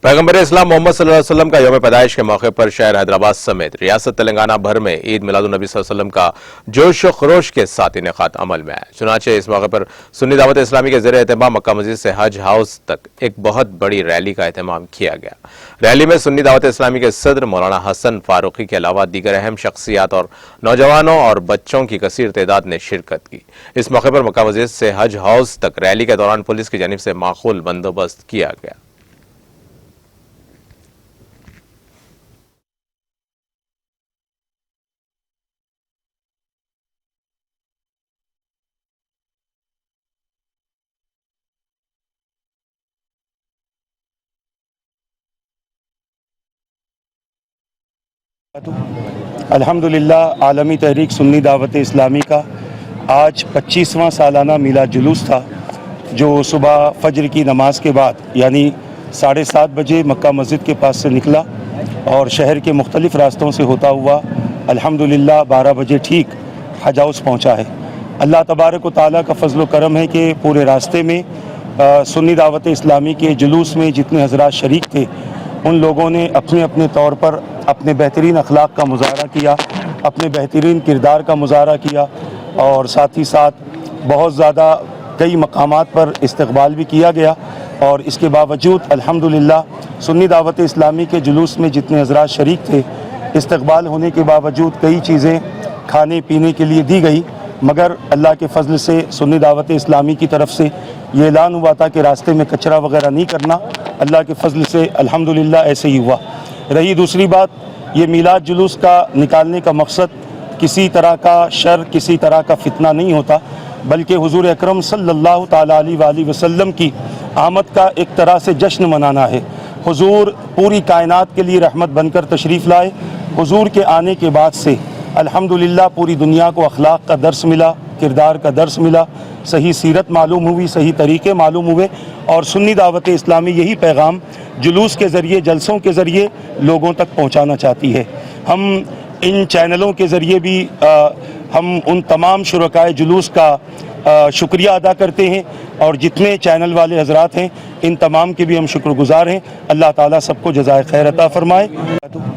पैगंबर इस्लाम मोहम्मद सल्लल्लाहु अलैहि वसल्लम का यौम पैदाइश के मौके पर शहर हैदराबाद समेत रियासत तेलंगाना भर में ईद मिलादुन्नबी सल्लल्लाहु अलैहि वसल्लम का जोश व खरोश के साथ इनेकाद अमल में है। चुनांचे इस मौके पर सुन्नी दावत इस्लामी के ज़रिए एहतमाम मक्का मस्जिद से हज हाउस तक एक बहुत बड़ी रैली का एहतमाम किया गया। रैली में सुन्नी दावत इस्लामी के सदर मौलाना हसन फारूकी के अलावा दीगर अहम शख्सियात और नौजवानों और बच्चों की कसीर तादाद ने शिरकत की। इस मौके पर मक्का मस्जिद से हज हाउस तक रैली के दौरान पुलिस की जानिब से माकूल बंदोबस्त किया गया। अल्हम्दुलिल्लाह आलमी तहरीक सुन्नी दावत इस्लामी का आज 25वां सालाना मिलाद जुलूस था, जो सुबह फजर की नमाज के बाद यानी 7:30 बजे मक्का मस्जिद के पास से निकला और शहर के मुख्तलिफ़ रास्तों से होता हुआ अल्हम्दुलिल्लाह 12 बजे ठीक हज हाउस पहुँचा है। अल्लाह तबारक व तआला का फजल व करम है कि पूरे रास्ते में सुन्नी दावत इस्लामी के जुलूस में जितने हज़रात शरीक थे, उन लोगों ने अपने अपने तौर पर अपने बेहतरीन अखलाक का मुज़ाहरा किया, अपने बेहतरीन किरदार का मुज़ाहरा किया और साथ ही साथ बहुत ज़्यादा कई मकामात पर इस्तक़बाल भी किया गया। और इसके बावजूद अल्हम्दुलिल्लाह सुन्नी दावत इस्लामी के जुलूस में जितने हज़रात शरीक थे, इस्तक़बाल होने के बावजूद कई चीज़ें खाने पीने के लिए दी गई, मगर अल्लाह के फ़ज़ल से सुन्नी दावत इस्लामी की तरफ से ये ऐलान हुआ था कि रास्ते में कचरा वगैरह नहीं करना। अल्लाह के फ़ज़ल से अल्हम्दुलिल्लाह ऐसे ही हुआ। रही दूसरी बात, ये मिलाद जुलूस का निकालने का मकसद किसी तरह का शर, किसी तरह का फितना नहीं होता, बल्कि हुज़ूर अकरम सल्लल्लाहु ताला अलैहि वसल्लम की आमद का एक तरह से जश्न मनाना है। हुज़ूर पूरी कायनात के लिए रहमत बनकर तशरीफ़ लाए। हुज़ूर के आने के बाद से अल्हम्दुलिल्लाह पूरी दुनिया को अखलाक का दर्स मिला, किरदार का दर्स मिला, सही सीरत मालूम हुई, सही तरीक़े मालूम हुए और सुन्नी दावत इस्लामी यही पैगाम जुलूस के ज़रिए, जलसों के ज़रिए लोगों तक पहुँचाना चाहती है। हम इन चैनलों के ज़रिए भी हम उन तमाम शुरकाए जुलूस का शुक्रिया अदा करते हैं और जितने चैनल वाले हज़रात हैं, इन तमाम के भी हम शुक्रगुज़ार हैं। अल्लाह ताला सबको जज़ाए खैर अता फ़रमाए।